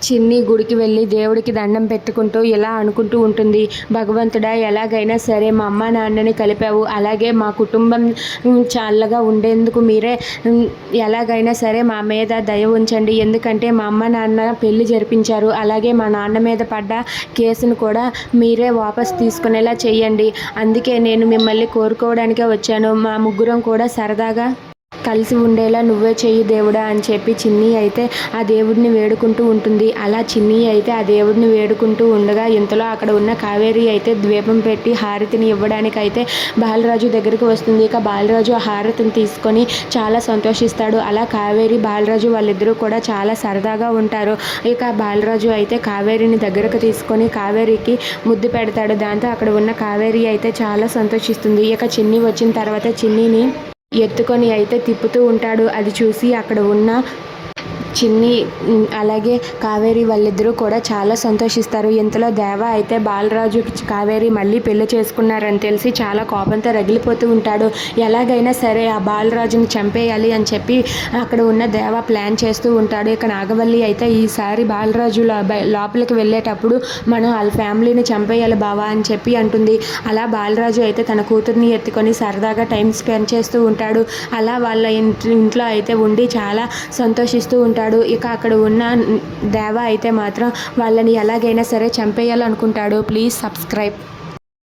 చిన్ని గుడికి వెళ్ళి దేవుడికి దండం పెట్టుకుంటూ ఇలా అనుకుంటూ ఉంటుంది. భగవంతుడా, ఎలాగైనా సరే మా అమ్మ నాన్నని కలిపావు, అలాగే మా కుటుంబం చల్లగా ఉండేందుకు మీరే ఎలాగైనా సరే మా మీద దయ ఉంచండి. ఎందుకంటే మా అమ్మ నాన్న పెళ్లి జరిపించారు, అలాగే మా నాన్న మీద పడ్డ కేసును కూడా మీరే వాపస్ తీసుకునేలా చేయండి. అందుకే నేను మిమ్మల్ని కోరుకోవడానికే వచ్చాను. మా ముగ్గురం కూడా సరదాగా కలిసి ఉండేలా నువ్వే చెయ్యి దేవుడా అని చెప్పి చిన్ని అయితే ఆ దేవుడిని వేడుకుంటూ ఉంటుంది. అలా చిన్ని అయితే ఆ దేవుడిని వేడుకుంటూ ఉండగా ఇంతలో అక్కడ ఉన్న కావేరి అయితే ద్వీపం పెట్టి హారతిని ఇవ్వడానికి అయితే బాలరాజు దగ్గరికి వస్తుంది. ఇక బాలరాజు ఆ హారతిని తీసుకొని చాలా సంతోషిస్తాడు. అలా కావేరి బాలరాజు వాళ్ళిద్దరూ కూడా చాలా సరదాగా ఉంటారు. ఇక బాలరాజు అయితే కావేరిని దగ్గరకు తీసుకొని కావేరికి ముద్దు పెడతాడు. దాంతో అక్కడ ఉన్న కావేరి అయితే చాలా సంతోషిస్తుంది. ఇక చిన్ని వచ్చిన తర్వాత చిన్నిని ఎత్తుకొని అయితే తిప్పుతూ ఉంటాడు. అది చూసి అక్కడ ఉన్న చిన్ని అలాగే కావేరి వాళ్ళిద్దరూ కూడా చాలా సంతోషిస్తారు. ఇంతలో దేవ అయితే బాలరాజు కావేరి మళ్ళీ పెళ్లి చేసుకున్నారని తెలిసి చాలా కోపంతో రగిలిపోతూ ఉంటాడు. ఎలాగైనా సరే ఆ బాలరాజుని చంపేయాలి అని చెప్పి అక్కడ ఉన్న దేవ ప్లాన్ చేస్తూ ఉంటాడు. ఇక నాగవల్లి అయితే ఈసారి బాలరాజు లోపలికి వెళ్ళేటప్పుడు మనం వాళ్ళ ఫ్యామిలీని చంపేయాలి బావా అని చెప్పి అంటుంది. అలా బాలరాజు అయితే తన కూతుర్ని ఎత్తుకొని సరదాగా టైం స్పెండ్ చేస్తూ ఉంటాడు. అలా వాళ్ళ ఇంట్లో అయితే ఉండి చాలా సంతోషిస్తూ ఉంటాడు. ఇక అక్కడ ఉన్న దేవ అయితే మాత్రం వాళ్ళని ఎలాగైనా సరే చంపేయాలనుకుంటాడు. Please subscribe.